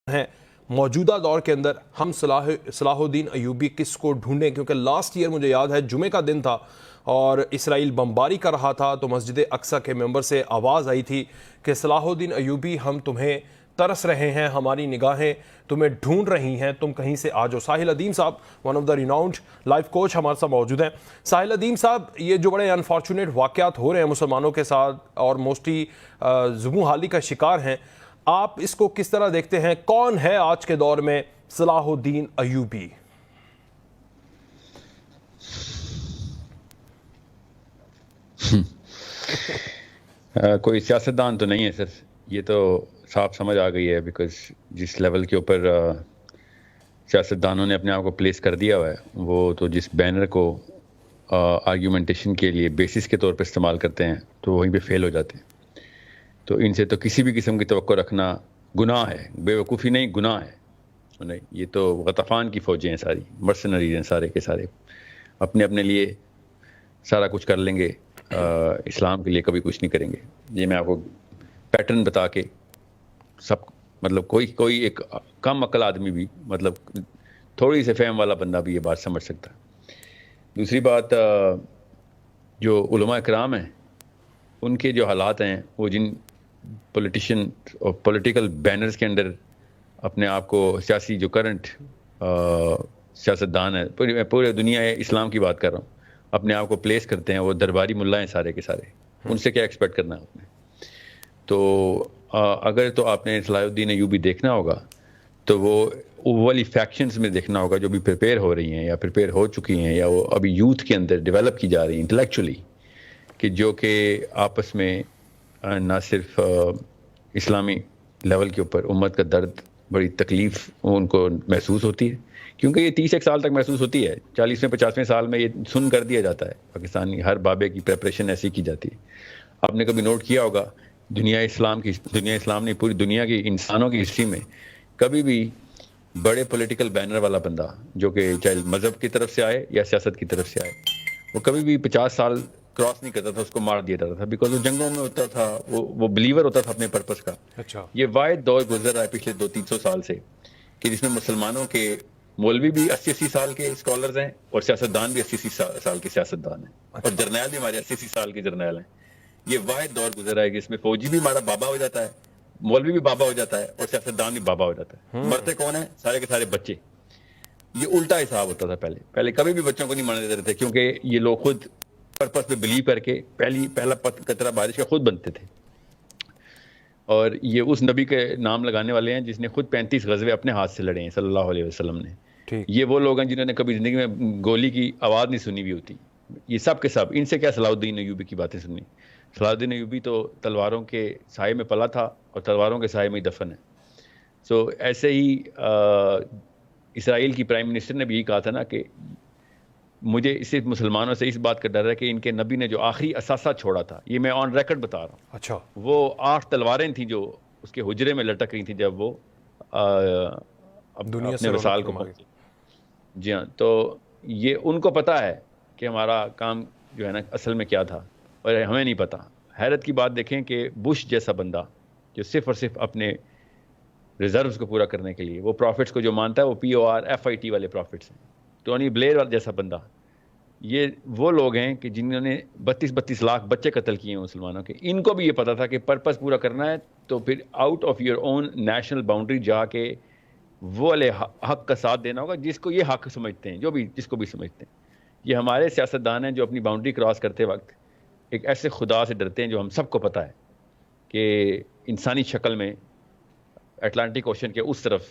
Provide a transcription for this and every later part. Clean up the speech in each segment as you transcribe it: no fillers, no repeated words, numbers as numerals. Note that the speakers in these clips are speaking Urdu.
ہیں موجودہ دور کے اندر ہم صلاح الدین ایوبی کس کو ڈھونڈیں، کیونکہ لاسٹ ایئر مجھے یاد ہے جمعے کا دن تھا اور اسرائیل بمباری کر رہا تھا تو مسجد اقصی کے ممبر سے آواز آئی تھی کہ صلاح الدین ایوبی ہم تمہیں ترس رہے ہیں، ہماری نگاہیں تمہیں ڈھونڈ رہی ہیں، تم کہیں سے آ جاؤ۔ ساحل ادیم صاحب one of the renowned life coach ہمارے ساتھ موجود ہیں۔ ساحل ادیم صاحب، یہ جو بڑے انفارچونیٹ واقعات ہو رہے ہیں مسلمانوں کے ساتھ اور موسٹلی زبوں حالی کا شکار ہیں، آپ اس کو کس طرح دیکھتے ہیں؟ کون ہے آج کے دور میں صلاح الدین ایوبی؟ کوئی سیاستدان تو نہیں ہے سر، یہ تو صاف سمجھ آ گئی ہے، بیکاز جس لیول کے اوپر سیاستدانوں نے اپنے آپ کو پلیس کر دیا ہوا ہے، وہ تو جس بینر کو آرگیومنٹیشن کے لیے بیسس کے طور پہ استعمال کرتے ہیں تو وہیں پہ فیل ہو جاتے ہیں۔ تو ان سے تو کسی بھی قسم کی توقع رکھنا گناہ ہے، بے وقوفی نہیں، گناہ ہے۔ یہ تو غطفان کی فوجیں ہیں، ساری مرسنریز ہیں، سارے کے سارے اپنے اپنے لیے سارا کچھ کر لیں گے، اسلام کے لیے کبھی کچھ نہیں کریں گے۔ یہ میں آپ کو پیٹرن بتا کے سب مطلب کوئی ایک کم عقل آدمی بھی، مطلب تھوڑی سے فہم والا بندہ بھی یہ بات سمجھ سکتا ہے۔ دوسری بات، جو علماء کرام ہیں ان کے جو حالات ہیں، وہ جن پولیٹیشین اور پولیٹیکل بینرز کے اندر اپنے آپ کو سیاسی جو کرنٹ سیاستدان ہے، پورے دنیا اسلام کی بات کر رہا ہوں، اپنے آپ کو پلیس کرتے ہیں، وہ درباری ملا ہیں سارے کے سارے، ان سے کیا ایکسپیکٹ کرنا ہے آپ نے؟ تو اگر تو آپ نے صلاح الدین ایوبی دیکھنا ہوگا تو وہ والی فیکشنز میں دیکھنا ہوگا جو بھی پریپیئر ہو رہی ہیں یا پریپیئر ہو چکی ہیں یا وہ ابھی یوتھ کے اندر ڈیولپ کی جا رہی ہیں انٹلیکچولی، کہ جو کہ آپس میں نہ صرف اسلامی لیول کے اوپر امت کا درد، بڑی تکلیف ان کو محسوس ہوتی ہے، کیونکہ یہ 30 ایک سال تک محسوس ہوتی ہے، 40ویں 50ویں سال میں یہ سن کر دیا جاتا ہے، پاکستانی ہر بابے کی پریپریشن ایسی کی جاتی ہے۔ آپ نے کبھی نوٹ کیا ہوگا دنیا اسلام نہیں، پوری دنیا کی انسانوں کی ہسٹری میں کبھی بھی بڑے پولیٹیکل بینر والا بندہ جو کہ چاہے مذہب کی طرف سے آئے یا سیاست کی طرف سے آئے، وہ کبھی بھی 50 سال کراس نہیں کرتا تھا، اس کو مار دیا جاتا تھا، بیکاز وہ جنگوں میں ہوتا تھا، وہ بلیور ہوتا تھا اپنے پرپس کا۔ اچھا، یہ واحد دور گزر رہا ہے پچھلے 200-300 سال سے کہ جس میں مسلمانوں کے مولوی بھی 80-80 سال کے اسکالرز ہیں اور سیاستدان بھی 80-80 سال کے سیاستدان ہیں، اور جرنیل بھی ہمارے 80-80 سال کے جرنیل ہیں۔ یہ واحد دور گزر رہا ہے کہ اس میں فوجی بھی ہمارا بابا ہو جاتا ہے، مولوی بھی بابا ہو جاتا ہے، اور سیاستدان بھی بابا ہو جاتا ہے۔ مرتے کون ہیں؟ سارے کے سارے بچے۔ یہ الٹا حساب ہوتا تھا پہلے کبھی بھی بچوں کو نہیں ماننے دیتے تھے، کیونکہ یہ لوگ خود پرپس پہ بلیو کر کے پہلا قطرہ بارش کا خود بنتے تھے، اور یہ اس نبی کے نام لگانے والے ہیں جس نے خود 35 غزوے اپنے ہاتھ سے لڑے ہیں صلی اللہ علیہ وسلم نے۔ یہ وہ لوگ ہیں جنہوں نے کبھی زندگی میں گولی کی آواز نہیں سنی ہوئی ہوتی، یہ سب کے سب، ان سے کیا صلاح الدین ایوبی کی باتیں سننی؟ صلاح الدین ایوبی تو تلواروں کے سائے میں پلا تھا اور تلواروں کے سائے میں ہی دفن ہے۔ سو ایسے ہی اسرائیل کی پرائم منسٹر نے بھی یہی کہا تھا نا کہ مجھے صرف مسلمانوں سے اس بات کا ڈر ہے کہ ان کے نبی نے جو آخری اثاثہ چھوڑا تھا، یہ میں آن ریکارڈ بتا رہا ہوں، اچھا، وہ 8 تلواریں تھیں جو اس کے حجرے میں لٹک رہی تھیں جب وہ دنیا اپنے سے وصال کو پہنچے۔ جی ہاں، تو یہ ان کو پتا ہے کہ ہمارا کام جو ہے نا اصل میں کیا تھا، اور ہمیں نہیں پتا۔ حیرت کی بات دیکھیں کہ بش جیسا بندہ جو صرف اور صرف اپنے ریزروز کو پورا کرنے کے لیے، وہ پروفٹس کو جو مانتا ہے وہ PORFIT والے پروفٹس ہیں، ٹونی بلیئر جیسا بندہ، یہ وہ لوگ ہیں کہ جنہوں نے 32 لاکھ بچے قتل کیے ہیں مسلمانوں کے۔ ان کو بھی یہ پتا تھا کہ پرپس پورا کرنا ہے تو پھر out of your own national boundary جا کے وہ والے حق کا ساتھ دینا ہوگا جس کو یہ حق سمجھتے ہیں، جس کو بھی سمجھتے ہیں۔ یہ ہمارے سیاستدان ہیں جو اپنی باؤنڈری کراس کرتے وقت ایک ایسے خدا سے ڈرتے ہیں جو ہم سب کو پتہ ہے کہ انسانی شکل میں اٹلانٹک اوشن کے اس طرف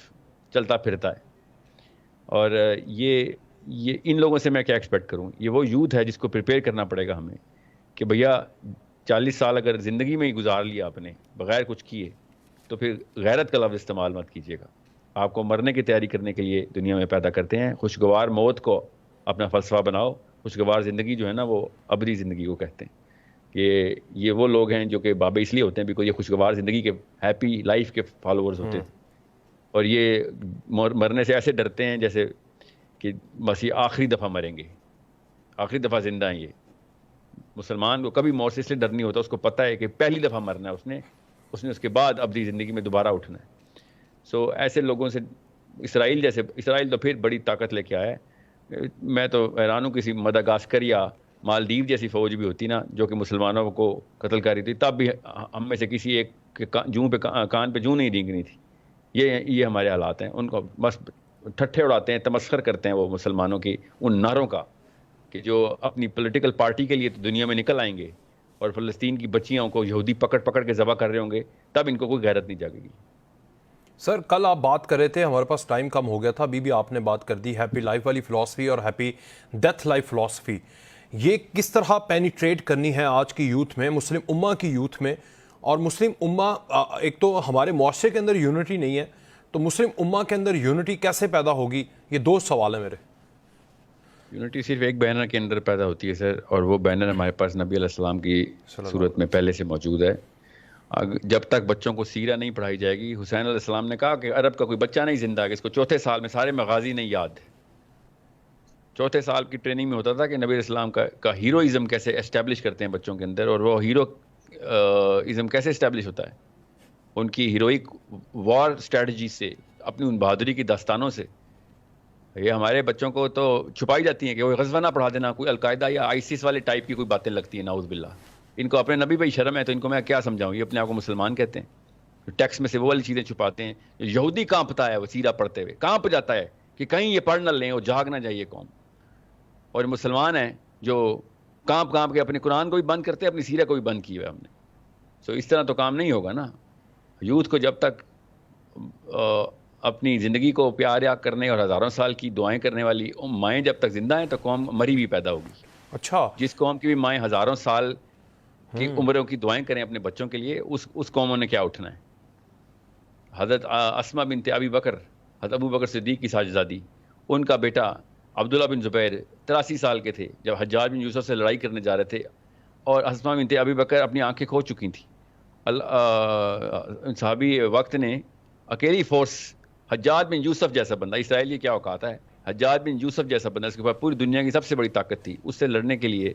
چلتا پھرتا ہے۔ اور یہ ان لوگوں سے میں کیا ایکسپیکٹ کروں؟ یہ وہ یوتھ ہے جس کو پریپیئر کرنا پڑے گا ہمیں کہ بھیا 40 سال اگر زندگی میں ہی گزار لیا آپ نے بغیر کچھ کیے تو پھر غیرت کا لفظ استعمال مت کیجیے گا۔ آپ کو مرنے کی تیاری کرنے کے لیے دنیا میں پیدا کرتے ہیں، خوشگوار موت کو اپنا فلسفہ بناؤ، خوشگوار زندگی جو ہے نا وہ ابدی زندگی کو کہتے ہیں۔ کہ یہ وہ لوگ ہیں جو کہ بابے اس لیے ہوتے ہیں بیکاز یہ خوشگوار زندگی کے ہیپی لائف کے فالوورز ہوتے تھے، اور یہ مرنے سے ایسے ڈرتے ہیں جیسے کہ مسیح آخری دفعہ مریں گے، آخری دفعہ زندہ ہیں۔ یہ مسلمان کو کبھی موت سے اس لیے ڈر نہیں ہوتا، اس کو پتہ ہے کہ پہلی دفعہ مرنا ہے اس نے اس کے بعد ابدی زندگی میں دوبارہ اٹھنا ہے۔ سو ایسے لوگوں سے اسرائیل تو پھر بڑی طاقت لے کے آیا ہے. میں تو حیران ہوں, کسی مداگاسکر یا مالدیو جیسی فوج بھی ہوتی نا جو کہ مسلمانوں کو قتل کر رہی تھی, تب بھی ہم میں سے کسی ایک کے کان پہ جوں نہیں رینگنی تھی. یہ ہمارے حالات ہیں. ان کو بس ٹھٹھے اڑاتے ہیں, تمسخر کرتے ہیں وہ مسلمانوں کی ان نعروں کا کہ جو اپنی پولیٹیکل پارٹی کے لیے تو دنیا میں نکل آئیں گے, اور فلسطین کی بچیوں کو یہودی پکڑ کے ذبح کر رہے ہوں گے, تب ان کو کوئی غیرت نہیں جاگے گی. سر کل آپ بات کر رہے تھے, ہمارے پاس ٹائم کم ہو گیا تھا, ابھی بھی آپ نے بات کر دی ہیپی لائف والی فلاسفی اور ہیپی ڈیتھ لائف فلاسفی. یہ کس طرح پینیٹریٹ کرنی ہے آج کی یوتھ میں, مسلم امہ کی یوتھ میں؟ اور مسلم امہ, ایک تو ہمارے معاشرے کے اندر یونٹی نہیں ہے, تو مسلم امہ کے اندر یونٹی کیسے پیدا ہوگی؟ یہ دو سوال ہیں میرے. یونٹی صرف ایک بینر کے اندر پیدا ہوتی ہے سر, اور وہ بینر ہمارے پاس نبی علیہ السلام کی صورت میں پہلے سے موجود ہے. جب تک بچوں کو سیرہ نہیں پڑھائی جائے گی, حسین علیہ السلام نے کہا کہ عرب کا کوئی بچہ نہیں زندہ ہے اس کو چوتھے سال میں سارے مغازی نہیں یاد. چوتھے سال کی ٹریننگ میں ہوتا تھا کہ نبی علیہ السلام کا ہیروئزم کیسے اسٹیبلش کرتے ہیں بچوں کے اندر, اور وہ ہیروئزم کیسے اسٹیبلش ہوتا ہے ان کی ہیروئک وار اسٹریٹجی سے, اپنی ان بہادری کی داستانوں سے. یہ ہمارے بچوں کو تو چھپائی جاتی ہیں کہ وہ غزوہ نہ پڑھا دینا, کوئی القاعدہ یا آئیسس والے ٹائپ کی کوئی باتیں لگتی ہیں, نعوذ باللہ. ان کو اپنے نبی پہ شرم ہے تو ان کو میں کیا سمجھاؤں, یہ اپنے آپ کو مسلمان کہتے ہیں. ٹیکسٹ میں سے وہ والی چیزیں چھپاتے ہیں. یہودی کانپتا ہے وہ سیرہ پڑھتے ہوئے, کانپ جاتا ہے کہ کہیں یہ پڑھ نہ لیں اور جاگ نہ جائے یہ قوم. اور مسلمان ہیں جو کانپ کے اپنے قرآن کو بھی بند کرتے ہیں, اپنی سیرہ کو بھی بند کیا ہوا ہے ہم نے. سو اس طرح تو کام نہیں ہوگا نا. یوتھ کو جب تک اپنی زندگی کو پیار یاد کرنے اور ہزاروں سال کی دعائیں کرنے والی مائیں جب تک زندہ ہیں تو قوم مری بھی پیدا ہوگی. اچھا, جس قوم کی بھی مائیں ہزاروں سال کی عمروں کی دعائیں کریں اپنے بچوں کے لیے, اس قوموں نے کیا اٹھنا ہے. حضرت اسما بنت ابی بکر, حضرت ابو بکر صدیق کی ساجزادی, ان کا بیٹا عبداللہ بن زبیر 83 سال کے تھے جب حجاج بن یوسف سے لڑائی کرنے جا رہے تھے, اور اسما بنت ابی بکر اپنی آنکھیں کھو چکی تھیں. صحابی وقت نے اکیلی فورس, حجاج بن یوسف جیسا بندہ, اسرائیلی کیا اوقات ہے, حجاج بن یوسف جیسا بندہ اس کے پاس پوری دنیا کی سب سے بڑی طاقت تھی, اس سے لڑنے کے لیے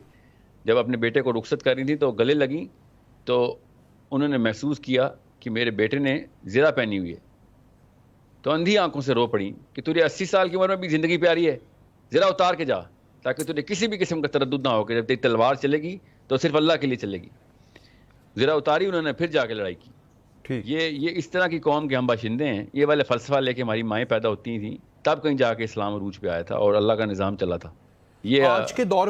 جب اپنے بیٹے کو رخصت کر رہی تھی تو گلے لگیں, تو انہوں نے محسوس کیا کہ میرے بیٹے نے زرہ پہنی ہوئی ہے, تو اندھی آنکھوں سے رو پڑی کہ تجھے 80 سال کی عمر میں بھی زندگی پیاری ہے, زرہ اتار کے جا تاکہ تجھے کسی بھی قسم کا تردد نہ ہو کہ جب تیری تلوار چلے گی تو صرف اللہ کے لیے چلے گی. زرہ اتاری, انہوں نے پھر جا کے لڑائی کی. یہ اس طرح کی قوم کے ہم باشندے ہیں. یہ والے فلسفہ لے کے ہماری مائیں پیدا ہوتی تھیں, تب کہیں جا کے اسلام عروج پہ آیا تھا اور اللہ کا نظام چلا تھا. یہ آج کے دور